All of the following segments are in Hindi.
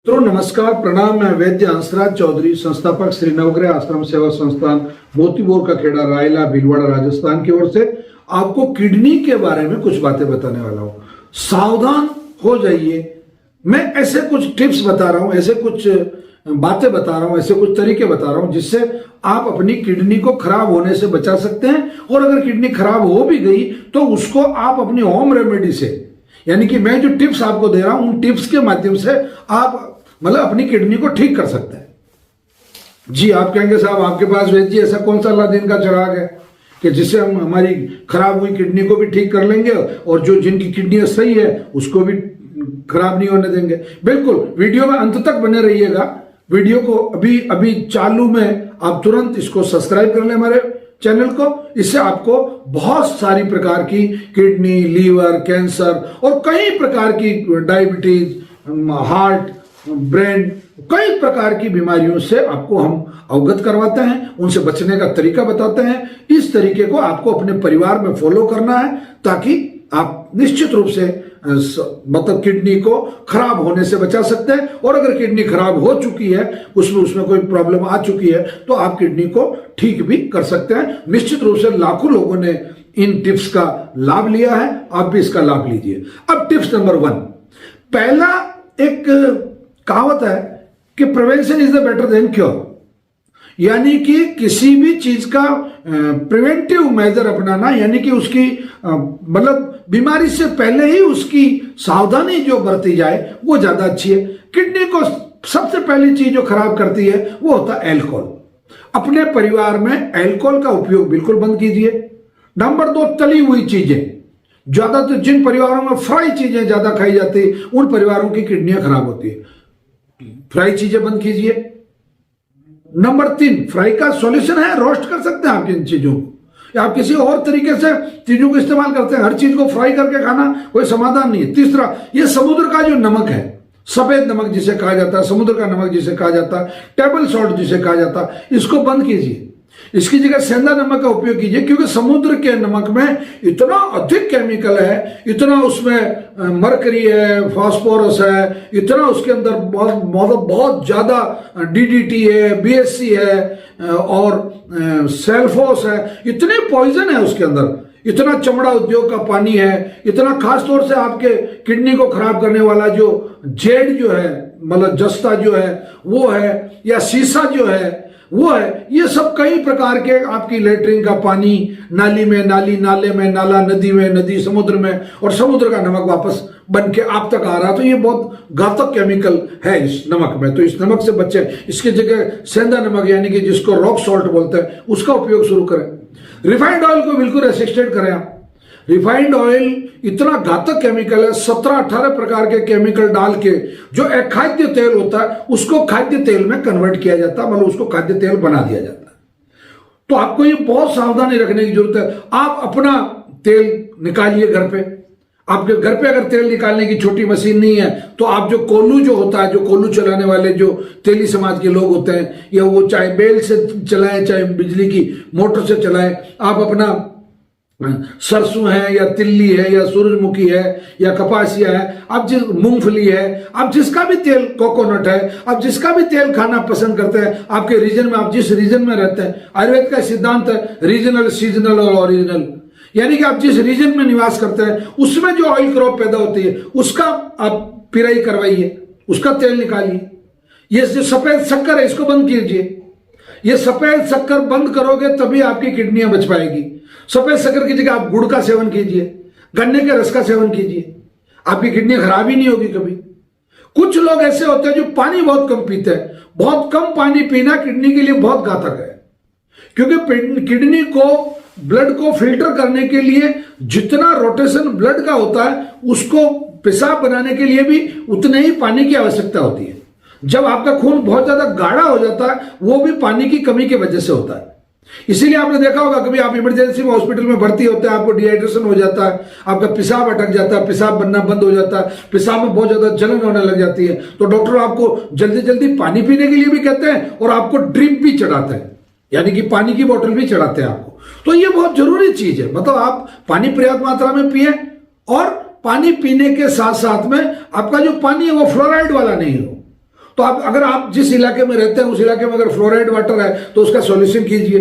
मित्रों नमस्कार, प्रणाम। मैं वैद्य हंसराज चौधरी, संस्थापक श्री नवग्रह आश्रम सेवा संस्थान मोतीपुर का खेड़ा, रायला, भीलवाड़ा, राजस्थान की ओर से आपको किडनी के बारे में कुछ बातें बताने वाला हूं। सावधान हो जाइए। मैं ऐसे कुछ टिप्स बता रहा हूं, ऐसे कुछ बातें बता रहा हूं, ऐसे कुछ तरीके बता रहा हूं जिससे आप अपनी किडनी को खराब होने से बचा सकते हैं। और अगर किडनी खराब हो भी गई तो उसको आप अपनी होम रेमेडी से, यानी कि मैं जो टिप्स आपको दे रहा हूं उन टिप्स के माध्यम से आप अपनी किडनी को ठीक कर सकते हैं। जी, आप कहेंगे साहब आपके पास वैद्य जी ऐसा कौन सा अलादीन का चिराग है कि जिससे हम हमारी खराब हुई किडनी को भी ठीक कर लेंगे और जो जिनकी किडनी सही है उसको भी खराब नहीं होने देंगे। बिल्कुल, वीडियो में अंत तक बने रहिएगा। वीडियो को अभी चालू में आप तुरंत इसको सब्सक्राइब कर लें हमारे चैनल को। इससे आपको बहुत सारी प्रकार की किडनी, लीवर, कैंसर और कई प्रकार की डायबिटीज, हार्ट, ब्रेन, कई प्रकार की बीमारियों से आपको हम अवगत करवाते हैं, उनसे बचने का तरीका बताते हैं। इस तरीके को आपको अपने परिवार में फॉलो करना है ताकि आप निश्चित रूप से किडनी को खराब होने से बचा सकते हैं। और अगर किडनी खराब हो चुकी है, उसमें कोई प्रॉब्लम आ चुकी है, तो आप किडनी को ठीक भी कर सकते हैं। निश्चित रूप से लाखों लोगों ने इन टिप्स का लाभ लिया है, आप भी इसका लाभ लीजिए। अब टिप्स नंबर 1, पहला एक कहावत है कि prevention is the better than cure, यानी कि किसी भी चीज का प्रिवेंटिव मेजर अपनाना, यानी कि उसकी बीमारी से पहले ही उसकी सावधानी जो बरती जाए वो ज्यादा अच्छी है। किडनी को सबसे पहली चीज जो खराब करती है वो होता है अल्कोहल। अपने परिवार में अल्कोहल का उपयोग बिल्कुल बंद कीजिए। नंबर 2, तली हुई चीजें। ज्यादातर जिन परिवारों में फ्राई चीजें ज्यादा खाई जाती है उन परिवारों की किडनियां खराब होती है। फ्राई चीजें बंद कीजिए। नंबर 3, फ्राई का सॉल्यूशन है, रोस्ट कर सकते हैं आप इन चीजों को, या आप किसी और तरीके से चीजों को इस्तेमाल करते हैं। हर चीज को फ्राई करके खाना कोई समाधान नहीं है। तीसरा, ये समुद्र का जो नमक है, सफेद नमक जिसे कहा जाता है, समुद्र का नमक जिसे कहा जाता है, टेबल सॉल्ट जिसे कहा जाता है, इसको बंद कीजिए। इसकी जगह सेंधा नमक का उपयोग कीजिए, क्योंकि समुद्र के नमक में इतना अधिक केमिकल है, इतना उसमें मरकरी है, फास्फोरस है, इतना उसके अंदर बहुत ज्यादा डीडीटी है, बीएससी है और सेल्फोस है, इतने पॉइजन है उसके अंदर। इतना चमड़ा उद्योग का पानी है, इतना खास तौर से आपके किडनी को खराब करने वाला जो जेड जो है, जस्ता जो है वो है, या सीसा जो है वो है। ये सब कई प्रकार के आपकी लेटरिन का पानी नाली में, नाले में, नाला नदी में, नदी समुद्र में, और समुद्र का नमक वापस बन के आप तक आ रहा। तो ये बहुत घातक केमिकल है इस नमक में, तो इस नमक से बचें। इसकी जगह सेंधा नमक, यानी कि जिसको रॉक सॉल्ट बोलते हैं, उसका उपयोग शुरू करें। रिफाइंड ऑयल को बिल्कुल रेस्ट्रिक्टेड करें आप। रिफाइंड ऑयल इतना घातक केमिकल है, 17-18 प्रकार के केमिकल डाल के जो एक खाद्य तेल होता है उसको खाद्य तेल में कन्वर्ट किया जाता है, उसको खाद्य तेल बना दिया जाता है। तो आपको ये बहुत सावधानी रखने की जरूरत है। आप अपना तेल निकालिए घर पे। आपके घर पे अगर तेल निकालने की छोटी मशीन नहीं है तो आप जो कोल्हू जो होता है, जो कोल्हू चलाने वाले जो तेली समाज के लोग होते हैं, या वो चाहे बेल से चलाएं चाहे बिजली की मोटर से चलाएं, आप अपना सरसों है या तिल्ली है या सूरजमुखी है या कपासिया है, आप जिस मूंगफली है, आप जिसका भी तेल, कोकोनट है, आप जिसका भी तेल खाना पसंद करते हैं आपके रीजन में, आप जिस रीजन में रहते हैं, आयुर्वेद का सिद्धांत है रीजनल, सीजनल और ओरिजिनल, यानी कि आप जिस रीजन में निवास करते हैं उसमें जो ऑयल क्रॉप पैदा होती है उसका आप पिराई करवाइए, उसका तेल निकालिए। ये जो सफेद शक्कर है इसको बंद कीजिए। ये सफेद शक्कर बंद करोगे तभी आपकी किडनियां बच पाएगी। सफेद शक्कर की जगह आप गुड़ का सेवन कीजिए, गन्ने के रस का सेवन कीजिए, आपकी किडनी खराब ही नहीं होगी कभी। कुछ लोग ऐसे होते हैं जो पानी बहुत कम पीते हैं। बहुत कम पानी पीना किडनी के लिए बहुत घातक है, क्योंकि किडनी को, ब्लड को फिल्टर करने के लिए जितना रोटेशन ब्लड का होता है उसको पेशाब बनाने के लिए भी उतने ही पानी की आवश्यकता होती है। जब आपका खून बहुत ज्यादा गाढ़ा हो जाता है वो भी पानी की कमी की वजह से होता है। इसीलिए आपने देखा होगा कभी आप इमरजेंसी में हॉस्पिटल में भर्ती होते हैं, आपको डिहाइड्रेशन हो जाता है, आपका पेशाब अटक जाता है, पेशाब बनना बंद हो जाता है, पेशाब में बहुत ज्यादा जलन होने लग जाती है, तो डॉक्टर आपको जल्दी जल्दी पानी पीने के लिए भी कहते हैं और आपको ड्रिप भी चढ़ाते हैं, यानी कि पानी की बोतल भी चढ़ाते हैं आपको। तो ये बहुत जरूरी चीज है, आप पानी पर्याप्त मात्रा में पिए, और पानी पीने के साथ साथ में आपका जो पानी है वो फ्लोराइड वाला नहीं हो। तो आप अगर आप जिस इलाके में रहते हैं उस इलाके में अगर फ्लोराइड वाटर है तो उसका सॉल्यूशन कीजिए,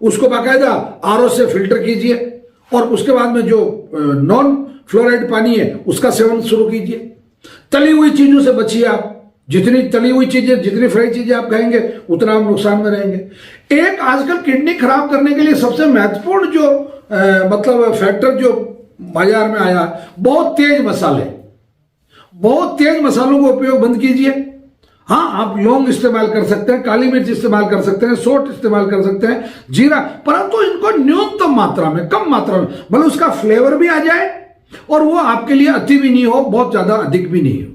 उसको बाकायदा आरओ से फिल्टर कीजिए और उसके बाद में जो नॉन फ्लोराइड पानी है उसका सेवन शुरू कीजिए। तली हुई चीजों से बचिए आप, जितनी तली हुई चीजें, जितनी फ्राई चीजें आप खाएंगे उतना आप नुकसान में रहेंगे। एक आजकल किडनी खराब करने के लिए सबसे महत्वपूर्ण जो मतलब फैक्टर जो बाजार में आया, बहुत तेज मसाले, बहुत तेज मसालों का उपयोग बंद कीजिए। हाँ, आप लौंग इस्तेमाल कर सकते हैं, काली मिर्च इस्तेमाल कर सकते हैं, सौंठ इस्तेमाल कर सकते हैं, जीरा, परंतु इनको न्यूनतम मात्रा में, कम मात्रा में, भले उसका फ्लेवर भी आ जाए और वो आपके लिए अति भी नहीं हो, बहुत ज्यादा अधिक भी नहीं हो।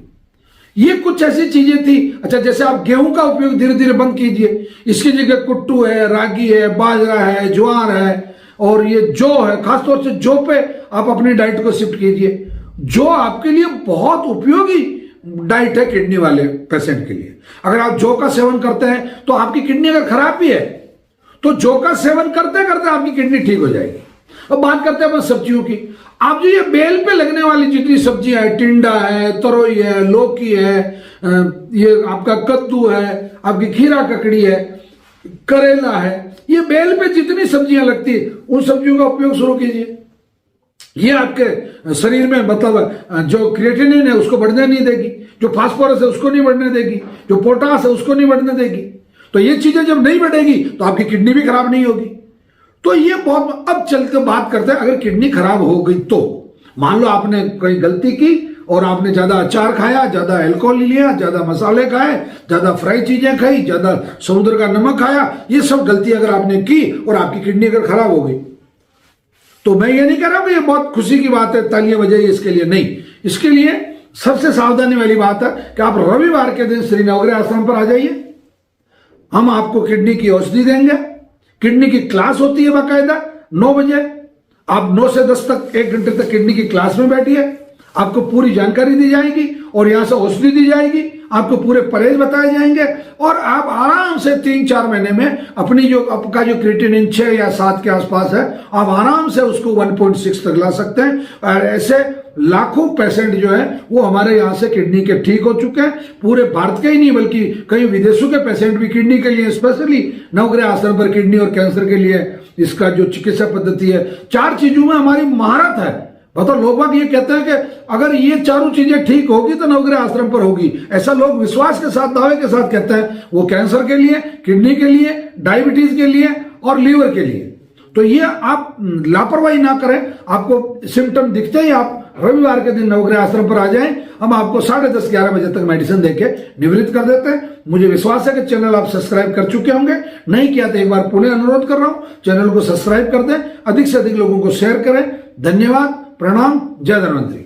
ये कुछ ऐसी चीजें थी। अच्छा, जैसे आप गेहूं का उपयोग धीरे धीरे बंद कीजिए, इसकी जगह कुट्टू है, रागी है, बाजरा है, ज्वार है और ये जौ है। खासतौर से जौ पे आप अपनी डाइट को शिफ्ट कीजिए। जौ आपके लिए बहुत उपयोगी डाइट है किडनी वाले पेशेंट के लिए। अगर आप जौ का सेवन करते हैं तो आपकी किडनी अगर खराब भी है तो जौ का सेवन करते करते आपकी किडनी ठीक हो जाएगी। अब बात करते हैं अपन सब्जियों की। आप जो ये बेल पे लगने वाली जितनी सब्जियां है, टिंडा है, तरोई है, लौकी है, ये आपका कद्दू है, आपकी खीरा ककड़ी है, करेला है, ये बेल पे जितनी सब्जियां लगती है उन सब्जियों का उपयोग शुरू कीजिए। ये आपके शरीर में मतलब जो क्रिएटिनिन है उसको बढ़ने नहीं देगी, जो फास्फोरस है उसको नहीं बढ़ने देगी, जो पोटास है उसको नहीं बढ़ने देगी। तो ये चीजें जब नहीं बढ़ेगी तो आपकी किडनी भी खराब नहीं होगी। तो ये बहुत, अब चलते बात करते हैं अगर किडनी खराब हो गई तो मान लो आपने कोई गलती की और आपने ज्यादा अचार खाया, ज्यादा अल्कोहल लिया, ज्यादा मसाले खाए, ज्यादा फ्राई चीजें खाई, ज्यादा समुद्र का नमक खाया, ये सब गलती अगर आपने की और आपकी किडनी अगर खराब हो गई तो मैं ये नहीं कह रहा कि ये बहुत खुशी की बात है, तालियां बजाइए इसके लिए, नहीं। इसके लिए सबसे सावधानी वाली बात है कि आप रविवार के दिन श्री नवग्रह आश्रम पर आ जाइए। हम आपको किडनी की औषधि देंगे। किडनी की क्लास होती है बाकायदा 9 बजे। आप 9 से 10 तक 1 घंटे तक किडनी की क्लास में बैठिए, आपको पूरी जानकारी दी जाएगी और यहां से औषधि दी जाएगी, आपको पूरे परहेज बताए जाएंगे और आप आराम से 3-4 महीने में अपनी जो आपका जो क्रिएटिनिन 6 या 7 के आसपास है, आप आराम से उसको 1.6 तक ला सकते हैं। और ऐसे लाखों पेशेंट जो है वो हमारे यहाँ से किडनी के ठीक हो चुके हैं। पूरे भारत के ही नहीं बल्कि कई विदेशों के पेशेंट भी किडनी के लिए, स्पेशली नवग्रह आश्रम पर किडनी और कैंसर के लिए इसका जो चिकित्सा पद्धति है, 4 चीजों में हमारी महारत है। मतलब लोग बाग ये कहते हैं कि अगर ये चारों चीजें ठीक होगी तो नवग्रह आश्रम पर होगी। ऐसा लोग विश्वास के साथ, दावे के साथ कहते हैं। वो कैंसर के लिए, किडनी के लिए, डायबिटीज के लिए और लीवर के लिए। तो ये आप लापरवाही ना करें। आपको सिम्टम दिखते ही आप रविवार के दिन नवग्रह आश्रम पर आ जाएं। हम आपको 10:30-11 बजे तक मेडिसिन देके निवृत्त कर देते हैं। मुझे विश्वास है कि चैनल आप सब्सक्राइब कर चुके होंगे। नहीं किया तो एक बार पुनः अनुरोध कर रहा हूं, चैनल को सब्सक्राइब कर दें, अधिक से अधिक लोगों को शेयर करें। धन्यवाद, प्रणाम, जय धन्वंतरी।